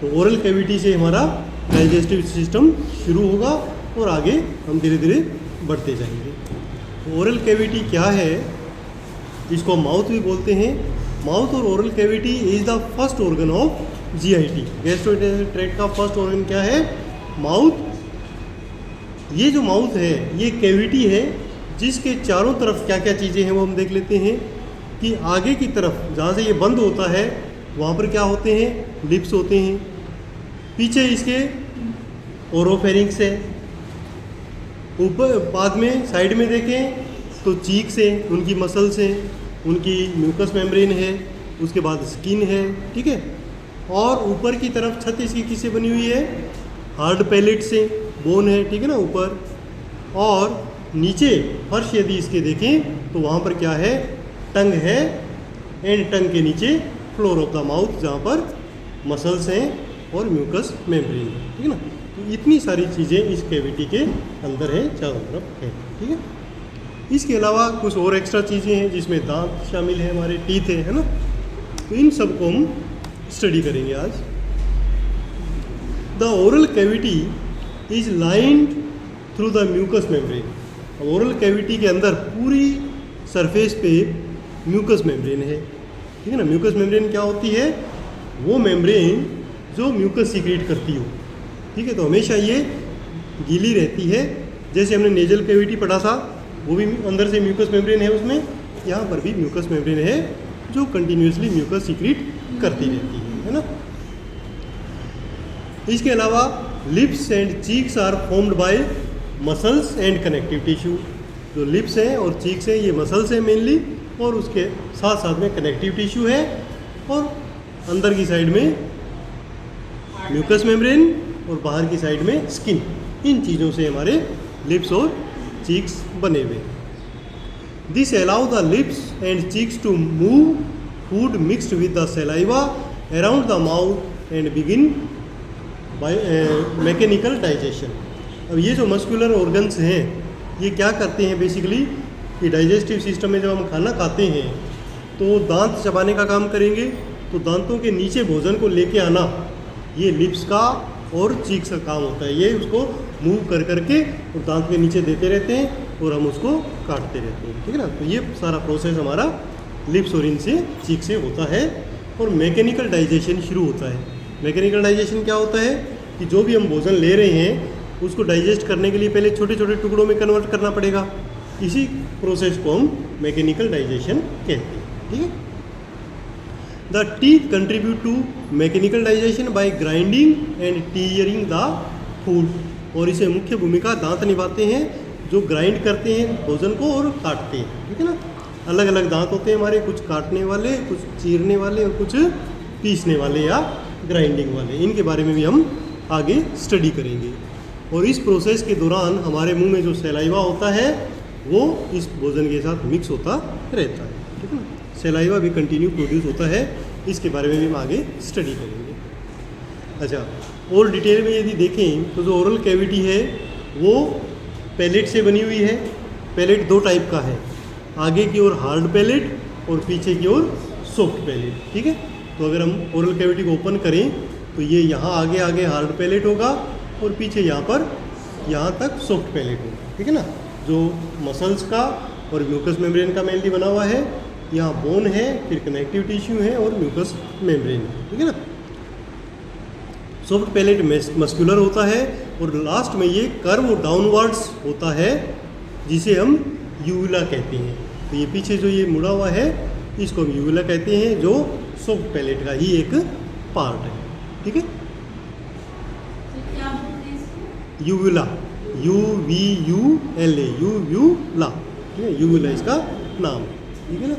तो oral cavity से हमारा डाइजेस्टिव सिस्टम शुरू होगा और आगे हम धीरे धीरे बढ़ते जाएंगे। तो ओरल कैविटी क्या है, इसको माउथ भी बोलते हैं। माउथ और oral cavity is the first organ of GIT. Gastrointestinal tract का फर्स्ट ऑर्गन क्या है? माउथ। ये जो माउथ है ये कैविटी है जिसके चारों तरफ क्या क्या चीज़ें हैं वो हम देख लेते हैं। कि आगे की तरफ जहाँ से ये बंद होता है वहाँ पर क्या होते हैं? लिप्स होते हैं। पीछे इसके ओरोफेरिंक्स है। ऊपर बाद में साइड में देखें तो चीक्स है, उनकी मसल्स हैं, उनकी म्यूकस मेम्ब्रेन है, उसके बाद स्किन है, ठीक है। और ऊपर की तरफ छत इसकी किससे बनी हुई है? हार्ड पैलेट से, बोन है, ठीक है ना ऊपर। और नीचे फर्श यदि इसके देखें तो वहाँ पर क्या है? टंग है, एंड टंग के नीचे फ्लोर ऑफ द माउथ जहाँ पर मसल्स हैं और म्यूकस मेम्ब्रेन है, ठीक है ना। तो इतनी सारी चीज़ें इस कैविटी के अंदर है, चारों तरफ है, ठीक है। इसके अलावा कुछ और एक्स्ट्रा चीज़ें हैं जिसमें दांत शामिल है, हमारे टीथ है ना। तो इन सब को हम स्टडी करेंगे आज। The oral cavity is lined through the mucous membrane. Oral cavity के अंदर पूरी सरफेस पे म्यूकस मेम्ब्रेन है, ठीक है ना। म्यूकस मेम्ब्रेन क्या होती है? वो मेम्ब्रेन जो म्यूकस सीक्रेट करती हो, ठीक है। तो हमेशा ये गीली रहती है। जैसे हमने नेजल कैविटी पढ़ा था, वो भी अंदर से म्यूकस मेम्ब्रेन है उसमें, यहाँ पर भी म्यूकस मेम्ब्रेन है जो कंटिन्यूसली म्यूकस सीक्रेट करती रहती है ना। इसके अलावा lips and cheeks are formed by muscles and connective tissue. जो लिप्स हैं और चीक्स हैं ये मसल्स हैं मेनली, और उसके साथ साथ में कनेक्टिव टिश्यू है, और अंदर की साइड में म्यूकस मेम्ब्रेन और बाहर की साइड में स्किन। इन चीज़ों से हमारे लिप्स और चीक्स बने हुए। This allow the lips and cheeks to move food mixed with the saliva around the mouth and begin by mechanical digestion. अब ये जो मस्कुलर ऑर्गन्स हैं ये क्या करते हैं बेसिकली कि डाइजेस्टिव सिस्टम में जब हम खाना खाते हैं तो दांत चबाने का काम करेंगे। तो दांतों के नीचे भोजन को लेके आना ये लिप्स का और चीक्स का काम होता है। ये उसको मूव कर करके और दांत के नीचे देते रहते हैं और हम उसको काटते रहते हैं, ठीक है ना। तो ये सारा प्रोसेस हमारा लिप्स और इनसे चीक से होता है। और मैकेनिकल डाइजेशन शुरू होता है। मैकेनिकल डाइजेशन क्या होता है कि जो भी हम भोजन ले रहे हैं उसको डाइजेस्ट करने के लिए पहले छोटे छोटे टुकड़ों में कन्वर्ट करना पड़ेगा। इसी प्रोसेस को हम मैकेनिकल डाइजेशन कहते हैं, ठीक है। The teeth contribute to mechanical digestion by grinding and tearing the food. और इसे मुख्य भूमिका दांत निभाते हैं जो ग्राइंड करते हैं भोजन को और काटते हैं, ठीक है ना। अलग अलग दांत होते हैं हमारे, कुछ काटने वाले, कुछ चीरने वाले और कुछ पीसने वाले या ग्राइंडिंग वाले। इनके बारे में भी हम आगे स्टडी करेंगे। और इस प्रोसेस के दौरान हमारे मुंह में जो सलाइवा होता है वो इस भोजन के साथ मिक्स होता रहता है, ठीक है ना। सलाइवा भी कंटिन्यू प्रोड्यूस होता है, इसके बारे में भी हम आगे स्टडी करेंगे। अच्छा, और डिटेल में यदि देखें तो जो ओरल कैविटी है वो पैलेट से बनी हुई है। पैलेट दो टाइप का है, आगे की ओर हार्ड पैलेट और पीछे की ओर सॉफ्ट पैलेट, ठीक है। तो अगर हम ओरल कैविटी को ओपन करें तो ये यहाँ आगे आगे हार्ड पैलेट होगा और पीछे यहाँ पर यहाँ तक सॉफ्ट पैलेट होगा, ठीक है ना। जो मसल्स का और म्यूकस मेम्ब्रेन का मेनली बना हुआ है। यहाँ बोन है, फिर कनेक्टिव टिश्यू है और म्यूकस मेम्ब्रेन है, ठीक है ना। सॉफ्ट पैलेट मस्कुलर होता है और लास्ट में ये कर्व डाउनवर्ड्स होता है जिसे हम यूविला कहते हैं। तो ये पीछे जो ये मुड़ा हुआ है इसको हम यूविला कहते हैं, जो सॉफ्ट पैलेट का ही एक पार्ट है, ठीक है। यूविला, UVULA, यूविला, ठीक है। यूविला इसका नाम, ठीक है ना।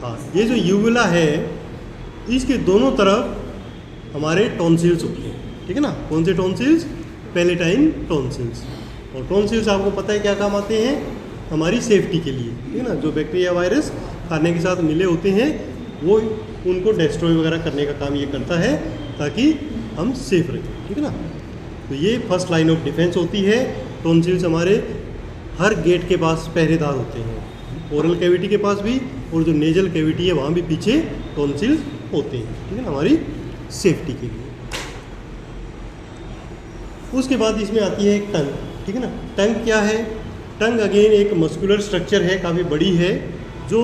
हाँ, ये जो यूविला है इसके दोनों तरफ हमारे टॉन्सिल्स होते हैं, ठीक है ना। कौन से टॉन्सिल्स? Palatine tonsils. और टॉन्सिल्स आपको पता है क्या काम आते हैं? हमारी सेफ्टी के लिए, ठीक है ना। जो बैक्टीरिया वायरस खाने के साथ मिले होते हैं वो उनको डिस्ट्रॉय वगैरह करने का काम ये करता है ताकि हम सेफ रहें, ठीक है ना। तो ये फर्स्ट लाइन ऑफ डिफेंस होती है। टॉन्सिल्स हमारे हर गेट के पास पहरेदार होते हैं, ओरल कैविटी के पास भी, और जो नेजल कैविटी है वहाँ भी पीछे टॉन्सिल्स होते हैं, ठीक है ना। हमारी सेफ्टी के लिए। उसके बाद इसमें आती है एक टंग, ठीक है ना। टंग क्या है? टंग अगेन एक मस्कुलर स्ट्रक्चर है, काफ़ी बड़ी है, जो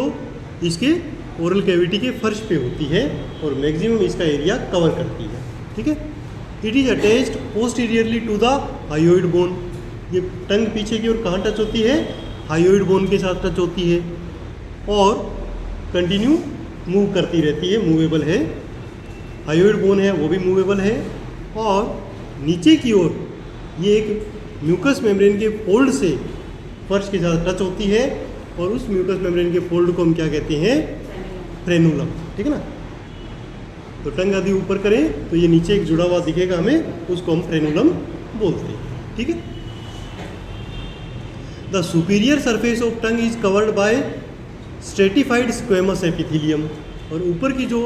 इसके ओरल कैविटी के फर्श पे होती है और मैक्सिमम इसका एरिया कवर करती है, ठीक है। It is attached posteriorly to the hyoid bone. ये टंग पीछे की ओर कहाँ टच होती है? हायोइड बोन के साथ टच होती है और कंटिन्यू मूव करती रहती है, मूवेबल है। हायोइड बोन है वो भी मूवेबल है और नीचे की ओर ये एक म्यूकस मेम्ब्रेन के फोल्ड से फर्श के साथ टच होती है और उस म्यूकस मेम्ब्रेन के फोल्ड को हम क्या कहते हैं? फ्रेनुलम, ठीक है ना। तो टंग आदि ऊपर करें तो ये नीचे एक जुड़ा हुआ दिखेगा हमें, उसको हम फ्रेनुलम बोलते हैं, ठीक है। The superior surface of tongue is covered by stratified squamous epithelium. और ऊपर की जो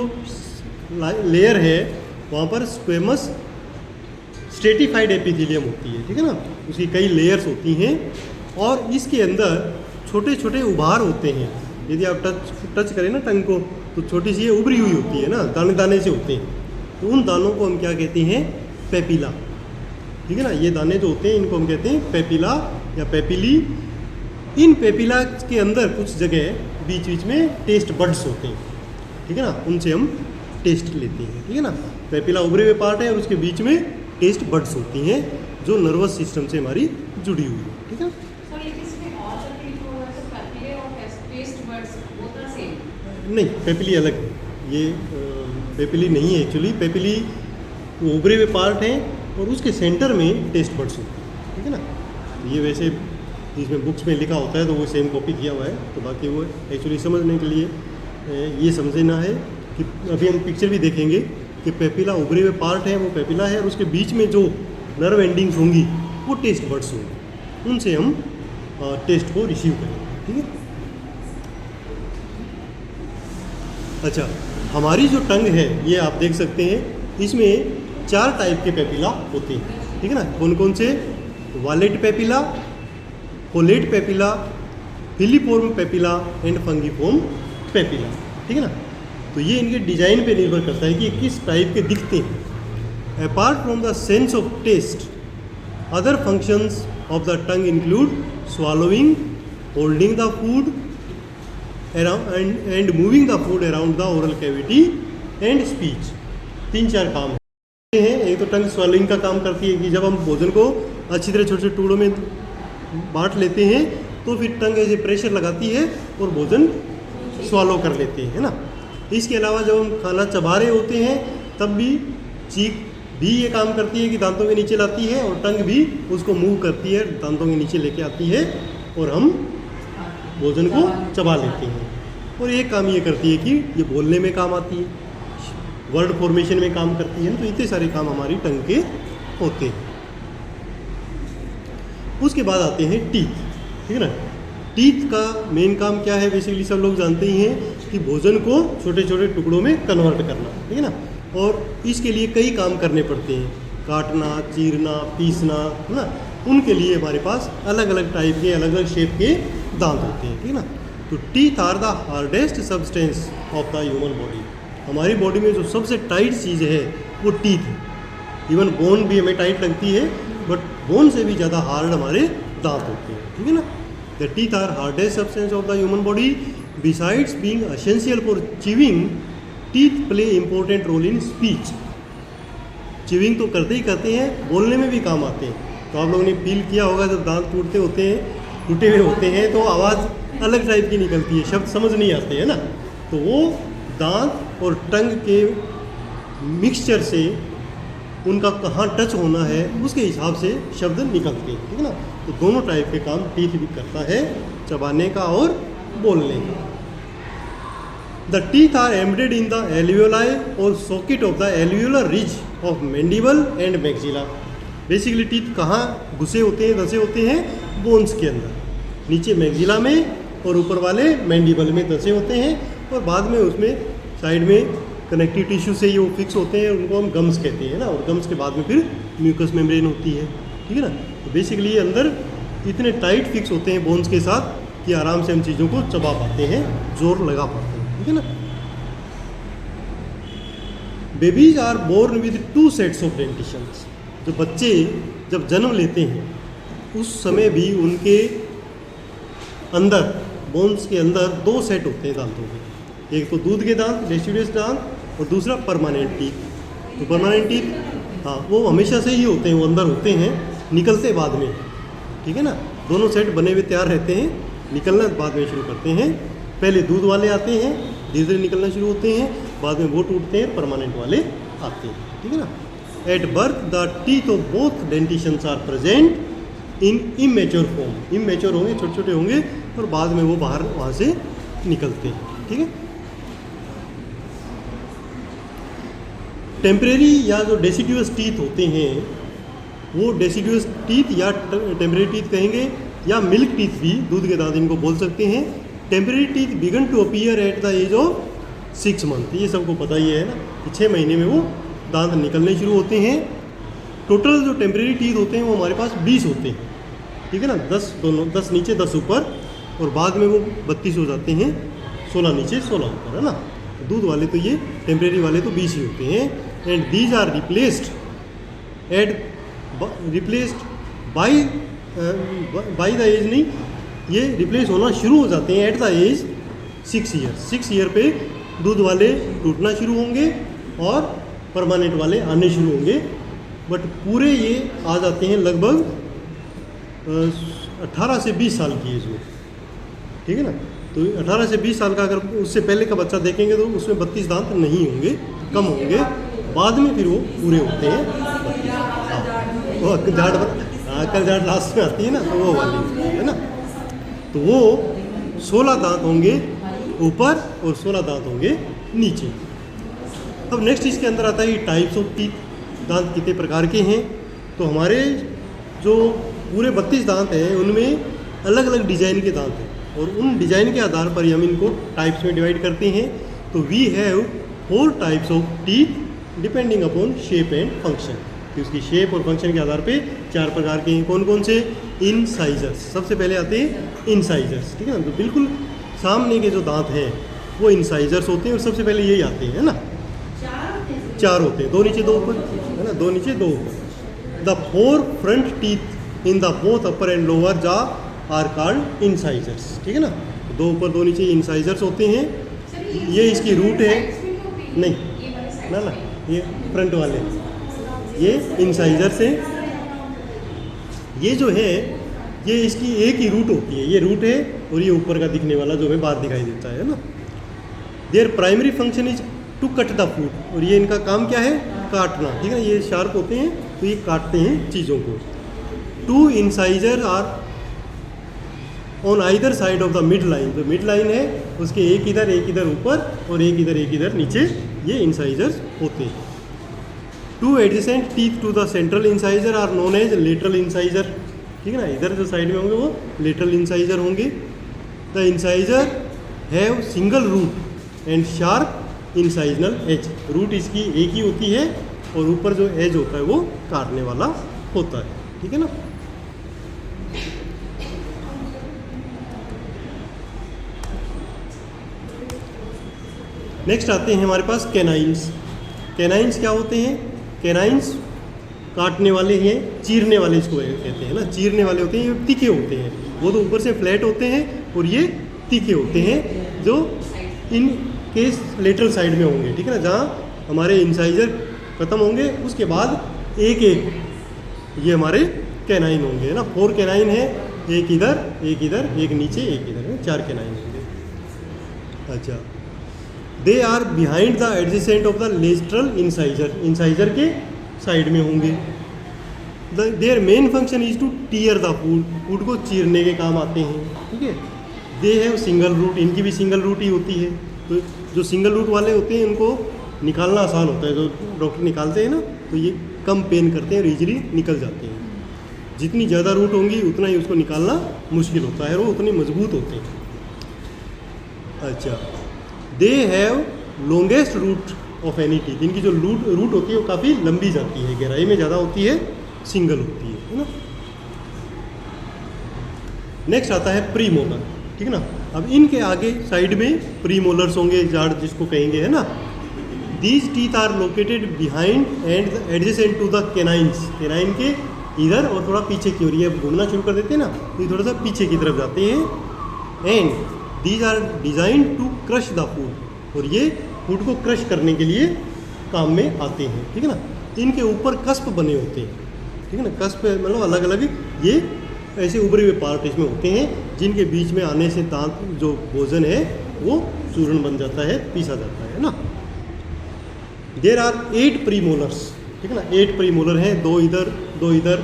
लेयर है वहाँ पर स्क्वेमस स्ट्रेटिफाइड एपिथेलियम होती है, ठीक है ना। उसकी कई लेयर्स होती हैं और इसके अंदर छोटे छोटे उभार होते हैं। यदि आप टच करें ना टंग को तो छोटी सी ये उभरी हुई होती है ना, दाने दाने से होते हैं। तो उन दानों को हम क्या कहते हैं? पेपिला, ठीक है ना। ये दाने जो होते हैं इनको हम कहते हैं पेपिला या पेपिली। इन पेपिला के अंदर कुछ जगह बीच बीच में टेस्ट बड्स होते हैं, ठीक है ना, उनसे हम टेस्ट लेते हैं, ठीक है ना। पेपिला उभरे हुए पार्ट है और उसके बीच में टेस्ट बड्स होती हैं जो नर्वस सिस्टम से हमारी जुड़ी हुई है, ठीक है। नहीं, पेपिली अलग है, ये पेपिली नहीं है एक्चुअली। पेपिली वो उभरे हुए पार्ट हैं और उसके सेंटर में टेस्ट बड्स होते हैं, ठीक है ना। ये वैसे जिसमें बुक्स में लिखा होता है तो वो सेम कॉपी किया हुआ है, तो बाकी वो एक्चुअली समझने के लिए ये समझना है कि अभी हम पिक्चर भी देखेंगे कि पेपिला उभरे हुए पार्ट है, वो पेपिला है और उसके बीच में जो नर्व एंडिंग्स होंगी वो टेस्ट बड्स होंगी, उनसे हम टेस्ट को रिसीव करेंगे, ठीक है। अच्छा, हमारी जो टंग है ये आप देख सकते हैं, इसमें 4 टाइप के पेपिला होते हैं, ठीक है ना। कौन कौन से? Vallate papilla, foliate papilla, filiform papilla and fungiform papilla, ठीक है ना। तो ये इनके डिजाइन पे निर्भर करता है कि ये किस टाइप के दिखते हैं। Apart from the sense of taste, other functions of the tongue include swallowing, holding the food around and moving the food around the oral cavity and speech। 3-4 काम हैं। एक तो टंग swallowing का काम करती है कि जब हम भोजन को अच्छी तरह छोटे छोटे टुकड़ों में बांट लेते हैं तो फिर टंग ऐसे प्रेशर लगाती है और भोजन स्वालो कर लेते हैं, है ना। इसके अलावा जब हम खाना चबा रहे होते हैं तब भी चीख भी ये काम करती है कि दांतों के नीचे लाती है और टंग भी उसको मूव करती है, दांतों के नीचे लेके आती है और हम भोजन को चबा लेते हैं। और एक काम ये करती है कि ये बोलने में काम आती है, वर्ड फॉर्मेशन में काम करती है। तो इतने सारे काम हमारी टंग के होते हैं। उसके बाद आते हैं टीथ, ठीक है ना। टीथ का मेन काम क्या है? बेसिकली सब लोग जानते ही हैं कि भोजन को छोटे छोटे टुकड़ों में कन्वर्ट करना, ठीक है ना। और इसके लिए कई काम करने पड़ते हैं, काटना, चीरना, पीसना, है ना। उनके लिए हमारे पास अलग अलग टाइप के, अलग अलग शेप के दांत होते हैं, ठीक है ना। तो teeth are the hardest substance of the human body. हमारी बॉडी में जो सबसे टाइट चीज़ है वो टीथ है। इवन बोन भी हमें टाइट लगती है, बट बोन से भी ज़्यादा हार्ड हमारे दांत होते हैं, ठीक है ना। The teeth are hardest substance of the human body. Besides being essential for chewing, teeth play important role in speech. Chewing तो करते ही करते हैं, बोलने में भी काम आते हैं। तो आप लोगों ने फील किया होगा जब दांत टूटते होते हैं, टूटे हुए होते हैं, तो आवाज़ अलग टाइप की निकलती है, शब्द समझ नहीं आते हैं ना। तो वो दांत और टंग के मिक्सचर से उनका कहाँ टच होना है उसके हिसाब से शब्द निकलते हैं, ठीक है ना। तो दोनों टाइप के काम टीथ भी करता है, चबाने का और बोलने का। The teeth are embedded in the alveoli और socket of the alveolar ridge of mandible and maxilla. Basically teeth कहाँ घुसे होते हैं, दसे होते हैं? बोन्स के अंदर, नीचे मैक्सिला में और ऊपर वाले मैंडिबल में दसे होते हैं और बाद में उसमें साइड में कनेक्टिव टिश्यू से ये वो फिक्स होते हैं, उनको हम गम्स कहते हैं ना। और गम्स के बाद में फिर म्यूकस मेम्ब्रेन होती है, ठीक है ना। तो बेसिकली अंदर इतने टाइट फिक्स होते हैं बोन्स के साथ कि आराम से हम चीज़ों को चबा पाते हैं, जोर लगा पाते हैं, ठीक है ना। Babies are born with 2 sets of dentitions. जो बच्चे जब जन्म लेते हैं उस समय भी उनके अंदर, बोन्स के अंदर 2 सेट होते हैं दांतों के। एक तो दूध के दांत, डेसिडुअस दांत, और दूसरा परमानेंट टीथ। तो परमानेंट टीथ हाँ वो हमेशा से ही होते हैं, वो अंदर होते हैं, निकलते बाद में, ठीक है ना। दोनों सेट बने हुए तैयार रहते हैं, निकलना बाद में शुरू करते हैं। पहले दूध वाले आते हैं, धीरे धीरे निकलना शुरू होते हैं, बाद में वो टूटते हैं, परमानेंट वाले आते हैं, ठीक है ना। At birth the teeth of both dentitions are present in immature form. Immature होंगे, छोटे छोटे होंगे, और बाद में वो बाहर वहाँ से निकलते हैं, ठीक है। टेम्परेरी या जो डेसिडुअस टीथ होते हैं, वो डेसिडुअस टीथ या टेम्परेरी टीथ कहेंगे, या मिल्क टीथ भी, दूध के दांत इनको बोल सकते हैं। Temporary teeth begin to appear at the age of 6 month. ये सबको पता ही है ना कि 6 महीने में वो दांत निकलने शुरू होते हैं। टोटल जो टेम्परेरी टीथ होते हैं वो हमारे पास 20 होते हैं, ठीक है ना। 10 दोनों, 10 नीचे 10 ऊपर, और बाद में वो 32 हो जाते हैं, 16 नीचे 16 ऊपर, है ना। दूध वाले तो ये टेम्परेरी वाले तो 20 ही होते हैं। And these are replaced by the age, नहीं, ये रिप्लेस होना शुरू हो जाते हैं at the age 6 year. 6 year पे दूध वाले टूटना शुरू होंगे और परमानेंट वाले आने शुरू होंगे। बट पूरे ये आ जाते हैं लगभग 18 से 20 साल की एज में, ठीक है ना। तो 18 से 20 साल का अगर उससे पहले का बच्चा देखेंगे तो उसमें 32 दांत नहीं होंगे, कम होंगे। बाद में फिर वो पूरे होते हैं 32। वो अक्ल जाट लास्ट में आती है ना, तो वो वाली है ना। तो वो 16 दांत होंगे ऊपर और 16 दांत होंगे नीचे। अब नेक्स्ट इसके अंदर आता है टाइप्स ऑफ टीथ। दांत कितने प्रकार के हैं? तो हमारे जो पूरे 32 दांत हैं उनमें अलग अलग डिजाइन के दांत हैं, और उन डिजाइन के आधार पर ही हम इनको टाइप्स में डिवाइड करते हैं। तो we have 4 types of teeth depending upon shape and function. कि उसकी शेप और फंक्शन के आधार पे 4 प्रकार के हैं। कौन कौन से? इनसाइजर्स, सबसे पहले आते हैं इनसाइजर्स, ठीक है ना। तो बिल्कुल सामने के जो दांत हैं वो इनसाइजर्स होते हैं, और सबसे पहले यही आते हैं, है ना। 4 होते हैं, 2 नीचे 2 ऊपर, है ना, 2 नीचे 2 ऊपर। The 4 front teeth in the both upper and lower jaw are called incisors, ठीक है ना। 2 ऊपर 2 नीचे इनसाइजर्स होते हैं। ये इसकी रूट है, नहीं ना, ये फ्रंट वाले, ये इनसाइजर्स हैं। ये जो है ये इसकी एक ही रूट होती है, ये रूट है, और ये ऊपर का दिखने वाला जो हमें बाहर दिखाई देता है ना। Their primary function is to cut the food, और ये इनका काम क्या है? काटना, ठीक है ना। ये शार्प होते हैं तो ये काटते हैं चीज़ों को। 2 incisor are on either side of the mid line. जो मिड लाइन है उसके एक इधर ऊपर और एक इधर नीचे, ये इंसाइजर्स होते हैं। 2 adjacent teeth to the central incisor are known as lateral incisor, ठीक है ना। इधर जो साइड में होंगे वो लेटरल इंसाइजर होंगे। The incisor have single root and sharp incisional edge. Root इसकी एक ही होती है और ऊपर जो एज होता है वो काटने वाला होता है, ठीक है ना। नेक्स्ट आते हैं हमारे पास कैनाइन्स। कैनाइन्स क्या होते हैं? कैनाइन्स काटने वाले हैं, चीरने वाले इसको कहते हैं ना। चीरने वाले होते हैं, ये तीखे होते हैं। वो तो ऊपर से फ्लैट होते हैं और ये तीखे होते हैं, जो इन केस लेटरल साइड में होंगे, ठीक है ना। जहाँ हमारे इंसाइजर खत्म होंगे उसके बाद एक ये हमारे कैनाइन होंगे, है ना। 4 कैनाइन है, एक इधर, एक नीचे, एक इधर, 4 कैनाइन होंगे। अच्छा, they are behind the adjacent of the lateral incisor. Incisor के साइड में होंगे। Their main function is to tear the food. Food को चीरने के काम आते हैं, ठीक है। दे हैव सिंगल रूट, इनकी भी सिंगल रूट ही होती है। तो जो सिंगल रूट वाले होते हैं उनको निकालना आसान होता है। जो डॉक्टर निकालते हैं ना तो ये कम पेन करते हैं और ईजिली निकल जाते हैं। जितनी ज़्यादा रूट होंगी उतना ही उसको निकालना मुश्किल होता है और वो उतने मजबूत होते हैं। अच्छा, they have longest route of any teeth. इनकी जो रूट होती है वो काफ़ी लंबी जाती है, गहराई में ज़्यादा होती है, सिंगल होती है ना। नेक्स्ट आता है प्रीमोलर, ठीक है ना। अब इनके आगे साइड में प्रीमोलर्स होंगे, जाड़ जिसको कहेंगे, है ना। These teeth are located behind and adjacent to the canines, canine के इधर और थोड़ा पीछे की ओर, ये घूमना शुरू कर देते हैं ना तो ये थोड़ा सा पीछे की तरफ जाते हैं। And these are design to crush the food, और ये फूड को क्रश करने के लिए काम में आते हैं, ठीक है ना। इनके ऊपर कस्प बने होते हैं, ठीक है ना, कस्प मतलब अलग अलग ये ऐसे उभरे हुए पार्ट इसमें होते हैं, जिनके बीच में आने से दांत जो भोजन है वो चूर्ण बन जाता है, पीसा जाता है ना। देयर आर 8 प्रीमोलर्स, ठीक है ना, 8 प्रीमोलर हैं, 2 इधर 2 इधर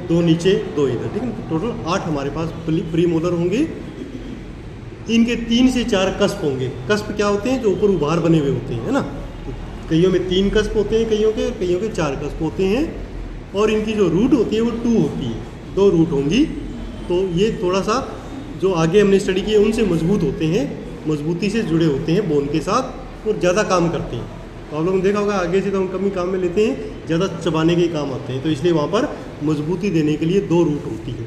2 नीचे 2 इधर, ठीक है ना, टोटल 8 हमारे पास प्रीमोलर होंगे। इनके 3 से 4 कस्प होंगे। कस्प क्या होते हैं? जो ऊपर उभार बने हुए होते हैं, है ना। तो कईयों में 3 कस्प होते हैं, कईयों के 4 कस्प होते हैं। और इनकी जो रूट होती है वो 2 होती है, 2 रूट होंगी। तो ये थोड़ा सा जो आगे हमने स्टडी किए उनसे मजबूत होते हैं, मजबूती से जुड़े होते हैं बोन के साथ और ज़्यादा काम करते हैं। तो आप लोगों ने देखा होगा आगे से तो हम कम ही काम में लेते हैं, ज़्यादा चबाने के ही काम आते हैं, तो इसलिए वहाँ पर मजबूती देने के लिए 2 रूट होती है,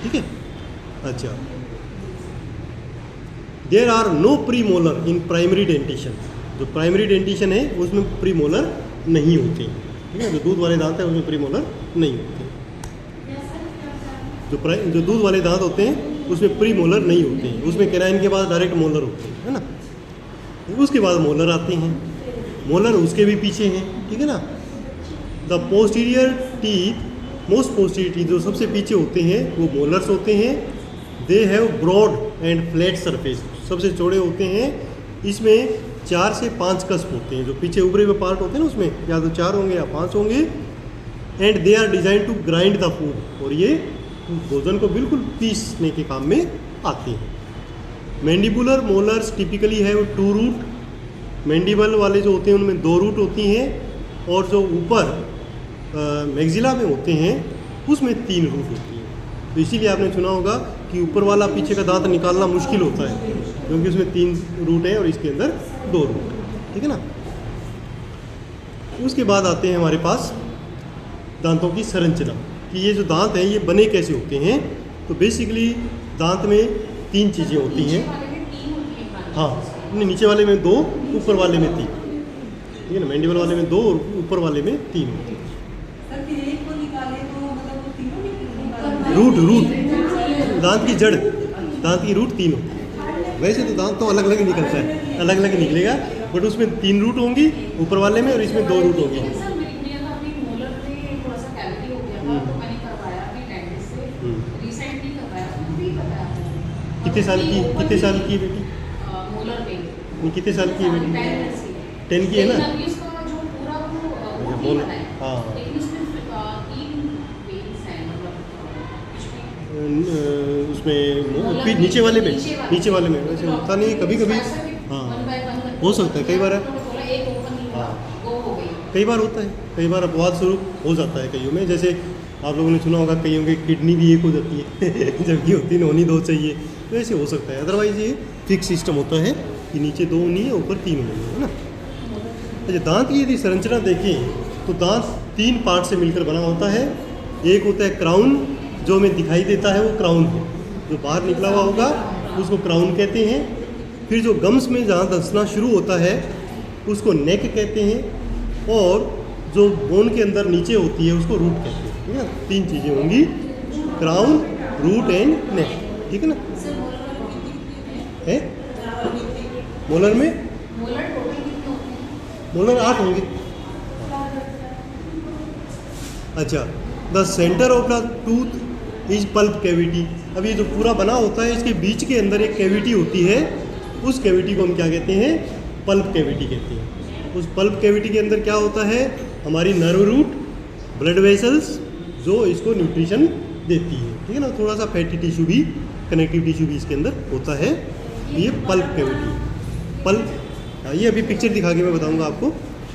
ठीक है। अच्छा, there are no premolar in primary dentition. जो प्राइमरी डेंटिशन है उसमें प्रीमोलर नहीं होते, ठीक है। जो दूध वाले दांत हैं उसमें प्रीमोलर नहीं होते। जो दूध वाले दांत होते हैं उसमें प्रीमोलर नहीं होते हैं, उसमें कैनाइन के बाद डायरेक्ट मोलर होते हैं, है ना। उसके बाद मोलर आते हैं, मोलर उसके भी पीछे हैं, ठीक है ना। The posterior teeth, most posterior teeth जो सबसे पीछे होते हैं वो मोलर्स होते हैं। They have broad and flat surface, सबसे चौड़े होते हैं। इसमें 4 से 5 कस्प होते हैं, जो पीछे उभरे हुए पार्ट होते हैं ना उसमें या तो 4 होंगे या 5 होंगे। And they are design to grind the food, और ये भोजन को बिल्कुल पीसने के काम में आते हैं। Mandibular molars typically have 2 root, mandible वाले जो होते हैं उनमें 2 रूट होती हैं, और जो ऊपर मैक्सिला में होते हैं उसमें 3 रूट होती हैं। तो इसीलिए आपने सुना होगा कि ऊपर वाला पीछे का दांत निकालना मुश्किल होता है, क्योंकि उसमें 3 रूट हैं और इसके अंदर 2 रूट, ठीक है ना। उसके बाद आते हैं हमारे पास दांतों की संरचना, कि ये जो दांत हैं ये बने कैसे होते हैं। तो बेसिकली दांत में 3 चीज़ें होती हैं। हाँ, नीचे वाले में 2, ऊपर वाले में 3, ठीक है ना। मैंडिबल वाले में 2 और ऊपर वाले में 3 होते हैं। रूट दांत की जड़, दांत की रूट 3 होती है। वैसे तो दांत तो अलग अलग निकलता है, अलग अलग निकलेगा, बट उसमें 3 रूट होंगी ऊपर वाले में और इसमें 2 रूट होंगी। कितने साल की है बेटी? कितने साल की है बेटी? 10 की है ना। हाँ, उसमें नीचे वाले में वैसे होता नहीं, कभी कभी हाँ हो सकता है, कई बार हाँ कई बार होता है, कई बार अपवाद स्वरूप हो जाता है कईयों में। जैसे आप लोगों ने सुना होगा कईयों की किडनी भी एक हो जाती है जबकि होती है होनी 2 चाहिए, तो ऐसे हो सकता है। अदरवाइज ये फिक्स सिस्टम होता है कि नीचे 2 होनी है, ऊपर 3 होनी है ना। अच्छा, दांत की यदि संरचना देखें तो दांत 3 पार्ट से मिलकर बना होता है। एक होता है क्राउन, जो हमें दिखाई देता है वो क्राउन है, जो बाहर निकला हुआ होगा उसको क्राउन कहते हैं। फिर जो गम्स में जहाँ धंसना शुरू होता है उसको नेक कहते हैं, और जो बोन के अंदर नीचे होती है उसको रूट कहते हैं, ठीक है ना। 3 चीज़ें होंगी, क्राउन, रूट एंड नेक, ठीक है ना। है मोलर में मोलर 8 होंगे। अच्छा, the centre of the tooth is pulp cavity. अब ये जो पूरा बना होता है इसके बीच के अंदर एक कैविटी होती है, उस कैविटी को हम क्या कहते हैं? पल्प कैविटी कहते हैं। उस पल्प कैविटी के अंदर क्या होता है? हमारी नर्व रूट, ब्लड वेसल्स जो इसको न्यूट्रिशन देती है, ठीक है ना। थोड़ा सा फैटी टिश्यू भी, कनेक्टिव टिश्यू भी इसके अंदर होता है। ये पल्प कैविटी, पल्प, ये अभी पिक्चर दिखा के मैं बताऊंगा आपको।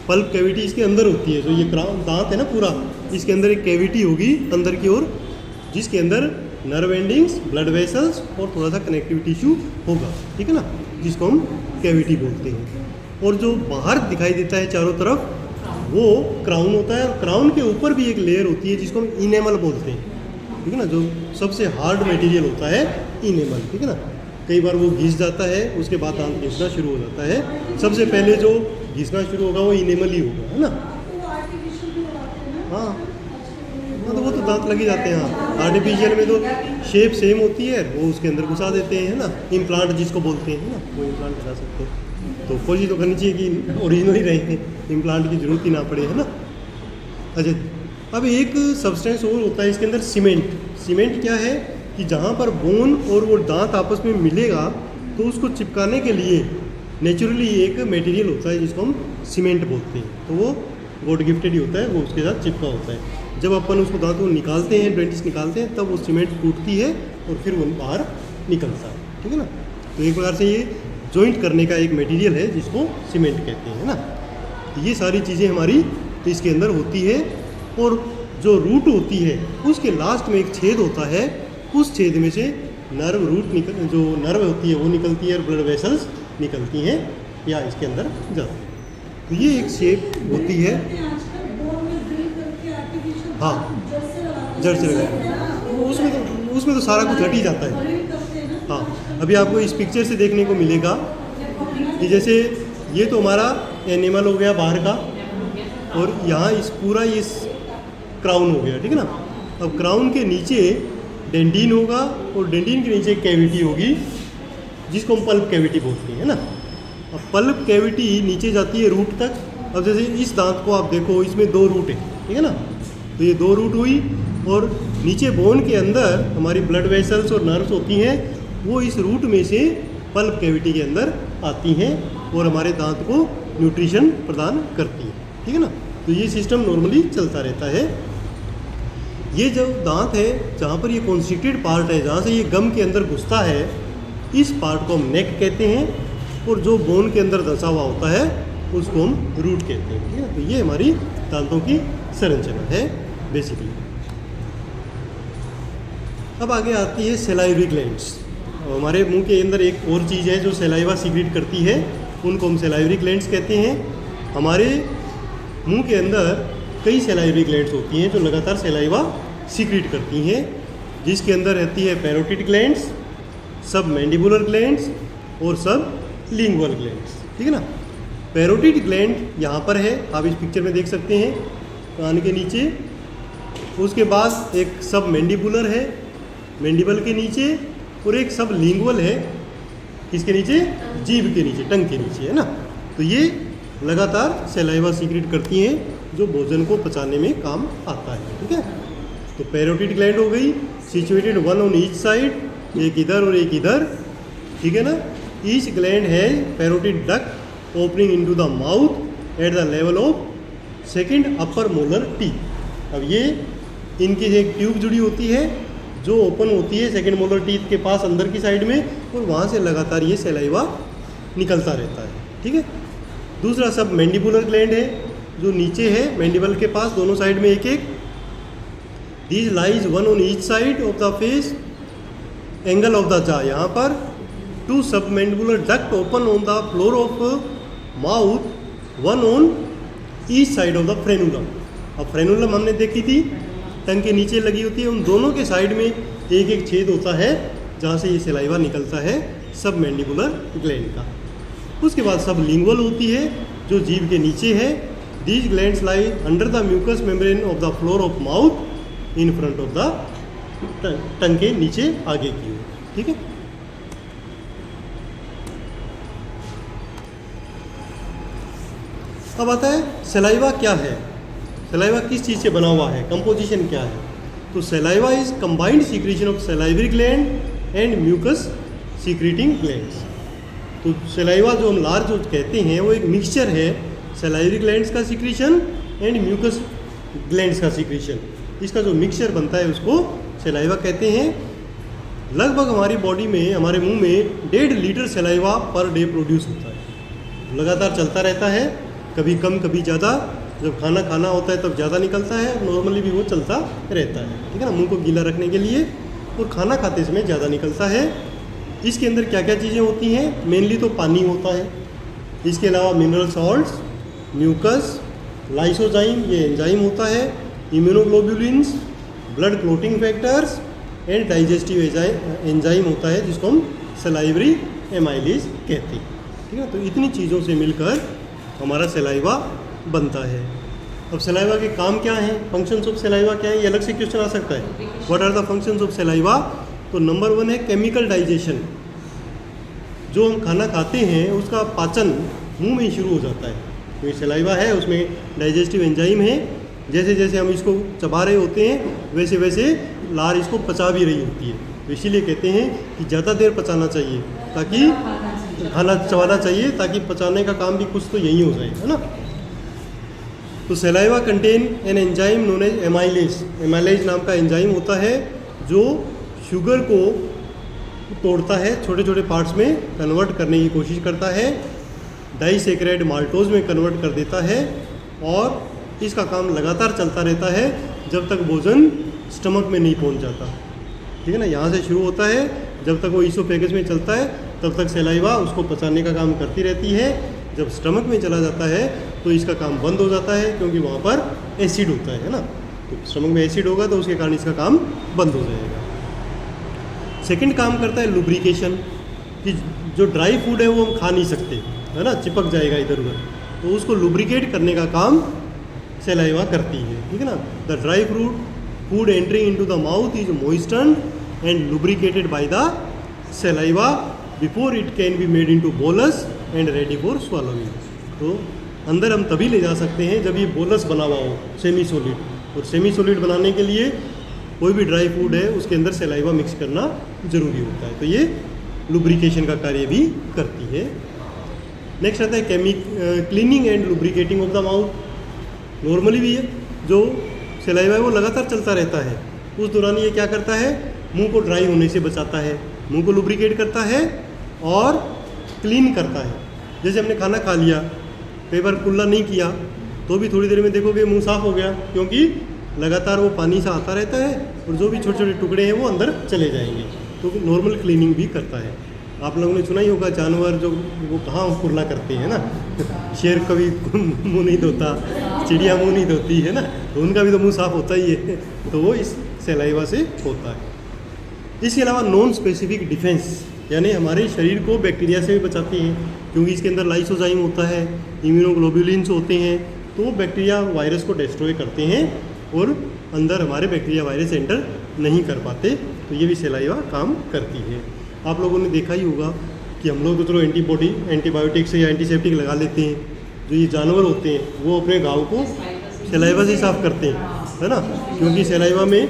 पल्प कैविटी इसके अंदर होती है, जो ये दांत है ना पूरा, इसके अंदर एक कैविटी होगी अंदर की ओर, जिसके अंदर नर्व एंडिंग्स, ब्लड वेसल्स और थोड़ा सा कनेक्टिव टिश्यू होगा, ठीक है ना, जिसको हम कैविटी बोलते हैं। और जो बाहर दिखाई देता है चारों तरफ वो क्राउन होता है, और क्राउन के ऊपर भी एक लेयर होती है जिसको हम इनेमल बोलते हैं, ठीक है ना। जो सबसे हार्ड मटेरियल होता है इनेमल, ठीक है ना। कई बार वो घिस जाता है, उसके बाद दांत घिसना शुरू हो जाता है। सबसे पहले जो घिसना शुरू होगा वो इनेमल ही होगा, है ना। हाँ तो वो तो दांत लग ही जाते हैं। हाँ आर्टिफिशियल में तो शेप सेम होती है, वो उसके अंदर घुसा देते हैं, है ना। इम्प्लांट जिसको बोलते हैं, है ना, वो इम्प्लांट करा सकते हैं। तो कोशिश तो करनी चाहिए कि ओरिजिनल ही रहे, इम्प्लांट की जरूरत ही ना पड़े, है ना। अच्छा, अब एक सब्सटेंस और होता है इसके अंदर, सीमेंट। सीमेंट क्या है कि जहाँ पर बोन और वो दांत आपस में मिलेगा तो उसको चिपकाने के लिए नेचुरली एक मटेरियल होता है जिसको हम सीमेंट बोलते हैं। तो वो गॉड गिफ्टेड ही होता है, वो उसके साथ चिपका होता है। जब अपन उसको दांत को निकालते हैं, डेंटिस्ट निकालते हैं, तब वो सीमेंट टूटती है और फिर वो बाहर निकलता है, ठीक है ना। तो एक प्रकार से ये जॉइंट करने का एक मटेरियल है जिसको सीमेंट कहते हैं, है ना। तो ये सारी चीज़ें हमारी इसके अंदर होती है। और जो रूट होती है उसके लास्ट में एक छेद होता है, उस छेद में से नर्व रूट निकल, जो नर्व होती है वो निकलती है और ब्लड वेसल्स निकलती हैं या इसके अंदर जाती है। तो ये एक शेप होती है। हाँ जड़ से लगा, उसमें तो सारा कुछ हट ही जाता है। हाँ अभी आपको इस पिक्चर से देखने को मिलेगा कि जैसे ये तो हमारा एनिमल हो गया बाहर का, और यहाँ इस पूरा ये क्राउन हो गया, ठीक है ना। अब क्राउन के नीचे डेंडिन होगा और डेंडिन के नीचे कैविटी होगी जिसको हम पल्प कैविटी बोलते हैं, है ना। अब पल्प कैविटी नीचे जाती है रूट तक। अब जैसे इस दांत को आप देखो, इसमें 2 रूट है, ठीक है ना। तो ये 2 रूट हुई, और नीचे बोन के अंदर हमारी ब्लड वेसल्स और नर्व्स होती हैं, वो इस रूट में से पल्प कैविटी के अंदर आती हैं और हमारे दांत को न्यूट्रिशन प्रदान करती हैं, ठीक है ना। तो ये सिस्टम नॉर्मली चलता रहता है। ये जो दांत है, जहाँ पर ये कॉन्स्ट्रिक्टेड पार्ट है, जहाँ से ये गम के अंदर घुसता है, इस पार्ट को हम नेक कहते हैं, और जो बोन के अंदर धंसा हुआ होता है उसको हम रूट कहते हैं, ठीक है। तो ये हमारी दांतों की संरचना है बेसिकली। अब आगे आती है सलाइवरी ग्लैंड्स। हमारे मुंह के अंदर एक और चीज़ है जो सलाइवा सीक्रेट करती है, उनको हम सलाइवरी ग्लैंड्स कहते हैं। हमारे मुंह के अंदर कई सलाइवरी ग्लैंड्स होती हैं जो लगातार सलाइवा सीक्रेट करती हैं, जिसके अंदर रहती है पैरोटिड ग्लैंड्स, सब मैंडिबुलर ग्लैंड्स और सब लिंगुअल ग्लैंड्स, ठीक है ना। पैरोटिड ग्लैंड यहाँ पर है, आप इस पिक्चर में देख सकते हैं, कान के नीचे। उसके बाद एक सब मैंडिबुलर है, मैंडिबल के नीचे, और एक सब लिंगुअल है, किसके नीचे, जीभ के नीचे, टंग के नीचे, है ना। तो ये लगातार सलाइवा सीक्रेट करती हैं जो भोजन को पचाने में काम आता है, ठीक है। तो पैरोटिड ग्लैंड हो गई, सिचुएटेड 1 ऑन ईच साइड, एक इधर और एक इधर, ठीक है ना। ईच ग्लैंड है parotid duct opening into the mouth at the level of second upper molar teeth. अब ये इनकी एक ट्यूब जुड़ी होती है जो ओपन होती है सेकंड मोलर टीथ के पास अंदर की साइड में, और वहाँ से लगातार ये सलाइवा निकलता रहता है, ठीक है। दूसरा सब मैंडिबुलर ग्लैंड है जो नीचे है मैंडिबल के पास, दोनों साइड में एक एक। These lies 1 on each side of the face, angle of the जा यहाँ पर। 2 submandibular duct open on the floor of mouth, 1 on each side of the frenulum. अब फ्रेनुलम हमने देखी थी, टंग के नीचे लगी होती है, उन दोनों के साइड में एक एक छेद होता है जहाँ से ये सलाइवा निकलता है सब मैंडिबुलर ग्लैंड का। उसके बाद सब लिंगुअल होती है जो जीभ के नीचे है। These glands lie under the mucous membrane of the floor of mouth in front of the tongue के नीचे आगे की ओर, ठीक है। अब आता है सलाइवा क्या है, सलाइवा किस चीज़ से बना हुआ है, कंपोजिशन क्या है। तो saliva is combined secretion of salivary gland and mucus secreting glands. तो सलाइवा जो हम लार्ज कहते हैं वो एक मिक्सचर है सलाइवरी ग्लैंड्स का सीक्रेशन एंड म्यूकस ग्लैंड्स का सीक्रेशन। इसका जो मिक्सचर बनता है उसको सलाइवा कहते हैं। लगभग हमारी बॉडी में, हमारे मुंह में 1.5 litre saliva per day produce होता है, लगातार चलता रहता है, कभी कम कभी ज़्यादा। जब खाना खाना होता है तब ज़्यादा निकलता है, नॉर्मली भी वो चलता रहता है, ठीक है ना, मुंह को गीला रखने के लिए, और खाना खाते समय ज़्यादा निकलता है। इसके अंदर क्या क्या चीज़ें होती हैं, मेनली तो पानी होता है, इसके अलावा मिनरल सॉल्ट्स, म्यूकस, लाइसोजाइम ये एंजाइम होता है, immunoglobulins, blood clotting factors and digestive enzyme होता है जिसको हम सलाइवरी एमाइलेज कहते हैं, ठीक है। तो इतनी चीज़ों से मिलकर हमारा सलाइवा बनता है। अब सलाइवा के काम क्या हैं, फंक्शंस ऑफ सलाइवा क्या है, ये अलग से क्वेश्चन आ सकता है। What are the functions of saliva? तो नंबर 1 है केमिकल डाइजेशन। जो हम खाना खाते हैं उसका पाचन मुंह में ही शुरू हो जाता है। तो ये सलाइवा है, उसमें डाइजेस्टिव एंजाइम है। जैसे जैसे हम इसको चबा रहे होते हैं वैसे वैसे लार इसको पचा भी रही होती है। तो इसीलिए कहते हैं कि ज़्यादा देर पचाना चाहिए, ताकि खाना चबाना चाहिए ताकि पचाने का काम भी कुछ तो यही हो जाए, है ना। तो saliva contain an enzyme known as amylase. Amylase नाम का एंजाइम होता है जो शुगर को तोड़ता है, छोटे छोटे पार्ट्स में कन्वर्ट करने की कोशिश करता है, डाइसैकेराइड माल्टोज में कन्वर्ट कर देता है, और इसका काम लगातार चलता रहता है जब तक भोजन स्टमक में नहीं पहुंच जाता। ठीक है ना, यहाँ से शुरू होता है, जब तक वो ईसोफेगस में चलता है तब तक सलाइवा उसको पचाने का काम करती रहती है। जब स्टमक में चला जाता है तो इसका काम बंद हो जाता है, क्योंकि वहाँ पर एसिड होता है ना। तो स्टमक में एसिड होगा तो उसके कारण इसका काम बंद हो जाएगा। सेकंड काम करता है लुब्रिकेशन, कि जो ड्राई फूड है वो हम खा नहीं सकते, है ना, चिपक जाएगा इधर उधर, तो उसको लुब्रिकेट करने का काम सलाइवा करती है। ठीक है ना, the dry food entering into the mouth is moistened and lubricated by the saliva before it can be made into bolus and ready for swallowing। तो अंदर हम तभी ले जा सकते हैं जब ये बोलस बना हुआ हो, सेमी सॉलिड। और सेमी सॉलिड बनाने के लिए कोई भी ड्राई फूड है उसके अंदर सलाइवा मिक्स करना ज़रूरी होता है, तो ये लुब्रिकेशन का कार्य भी करती है। नेक्स्ट आता है cleaning and lubricating of the mouth. Normally भी जो सलाइवा है वो लगातार चलता रहता है, उस दौरान ये क्या करता है, मुंह को ड्राई होने से बचाता है, मुंह को लुब्रिकेट करता है और क्लीन करता है। जैसे हमने खाना खा लिया, कई बार कुल्ला नहीं किया तो भी थोड़ी देर में देखोगे मुंह साफ हो गया, क्योंकि लगातार वो पानी सा आता रहता है और जो भी छोटे छोटे टुकड़े हैं वो अंदर चले जाएंगे। तो नॉर्मल क्लीनिंग भी करता है। आप लोगों ने सुना ही होगा जानवर जो वो कहाँ कुल्ला करते हैं ना, शेर कभी मुंह नहीं धोता, चिड़िया मुंह नहीं धोती है ना, तो उनका भी तो मुंह साफ होता ही है, तो वो इस सलाइवा से होता है। इसके अलावा नॉन स्पेसिफिक डिफेंस, यानी हमारे शरीर को बैक्टीरिया से भी बचाती है, क्योंकि इसके अंदर लाइसोजाइम होता है, इम्यूनोग्लोबुलिन्स होते हैं, तो बैक्टीरिया वायरस को डिस्ट्रॉय करते हैं और अंदर हमारे बैक्टीरिया वायरस एंटर नहीं कर पाते। तो ये भी सलाइवा काम करती है। आप लोगों ने देखा ही होगा कि हम लोग तो चलो एंटीबायोटिक्स या एंटीसेप्टिक लगा लेते हैं, जो ये जानवर होते हैं वो अपने घाव को सलाइवा से साफ करते हैं, है ना, क्योंकि सलाइवा में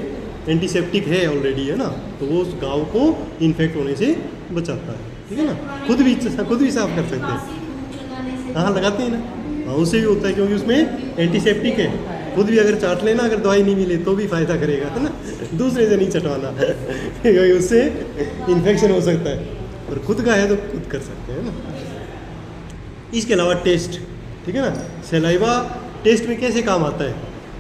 एंटीसेप्टिक है ऑलरेडी, है ना, तो वो उस घाव को इन्फेक्ट होने से बचाता है। ठीक है ना, खुद भी साफ कर सकते हैं। हाँ, लगाते हैं ना, हाँ, उससे भी होता है क्योंकि उसमें एंटीसेप्टिक है। खुद भी अगर चाट लेना, अगर दवाई नहीं मिले तो भी फ़ायदा करेगा, है ना, दूसरे से नहीं चटवाना क्योंकि उससे इन्फेक्शन हो सकता है। और खुद का है तो खुद कर सकते हैं ना। इसके अलावा टेस्ट, ठीक है ना, सलाइवा टेस्ट में कैसे काम आता है।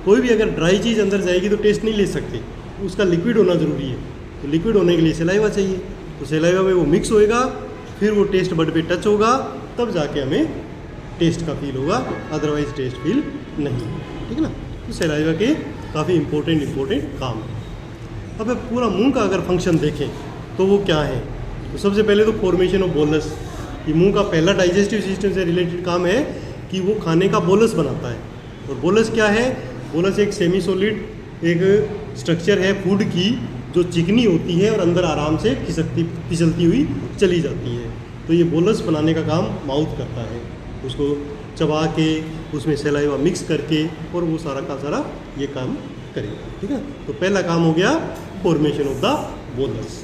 कोई भी अगर ड्राई चीज़ अंदर जाएगी तो टेस्ट नहीं ले सकते, उसका लिक्विड होना ज़रूरी है। तो लिक्विड होने के लिए सलाइवा चाहिए, तो सलाइवा में वो मिक्स होएगा, फिर वो टेस्ट बड पे टच होगा, तब जाके हमें टेस्ट का फील होगा, अदरवाइज टेस्ट फील नहीं। ठीक है ना, तो सलाइवा के काफ़ी इंपॉर्टेंट काम है। अब पूरा मुंह का अगर फंक्शन देखें तो वो क्या है, तो सबसे पहले तो फॉर्मेशन ऑफ बोलस। ये मुंह का पहला डाइजेस्टिव सिस्टम से रिलेटेड काम है कि वो खाने का बोलस बनाता है। और बोलस क्या है, बोलस एक सेमी सॉलिड एक स्ट्रक्चर है फूड की, जो चिकनी होती है और अंदर आराम से फिसलती हुई चली जाती है। तो ये बोलस बनाने का काम माउथ करता है, उसको चबा के उसमें सलाइवा मिक्स करके और वो सारा का सारा ये काम करेगा। ठीक है, तो पहला काम हो गया फॉर्मेशन ऑफ द बोलस।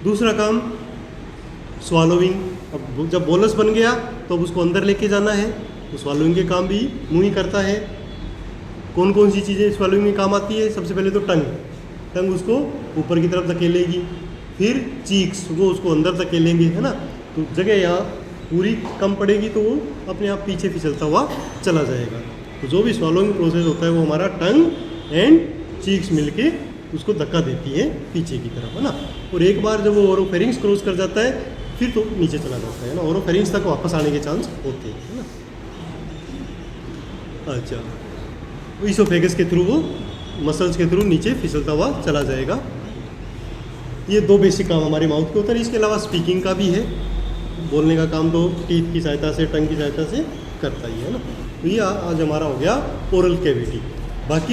दूसरा काम स्वालोइंग। अब जब बोलस बन गया तो अब उसको अंदर लेके जाना है, तो स्वालोइंग के काम भी मुंह ही करता है। कौन कौन सी चीज़ें स्वालोइंग में काम आती है, सबसे पहले तो टंग उसको ऊपर की तरफ धकेलेगी, फिर चीक्स वो उसको अंदर धकेलेंगे, है ना, तो जगह यहाँ पूरी कम पड़ेगी तो वो अपने आप पीछे फिसलता हुआ चला जाएगा। तो जो भी स्वालोइंग प्रोसेस होता है वो हमारा टंग एंड चीक्स मिलके उसको धक्का देती है पीछे की तरफ, है ना। और एक बार जब वो ओरोफेरिंग्स क्रॉस कर जाता है फिर तो नीचे चला जाता है ना, ओरोफेरिंग्स तक वापस आने के चांस होते हैं, है ना। अच्छा, ईसोफेगस के थ्रू वो मसल्स के थ्रू नीचे फिसलता हुआ चला जाएगा। ये दो बेसिक काम हमारे माउथ के होता है। इसके अलावा स्पीकिंग का भी है, बोलने का काम तो टीथ की सहायता से, टंग की सहायता से करता ही है ना। तो ये आज हमारा हो गया ओरल कैविटी। बाकी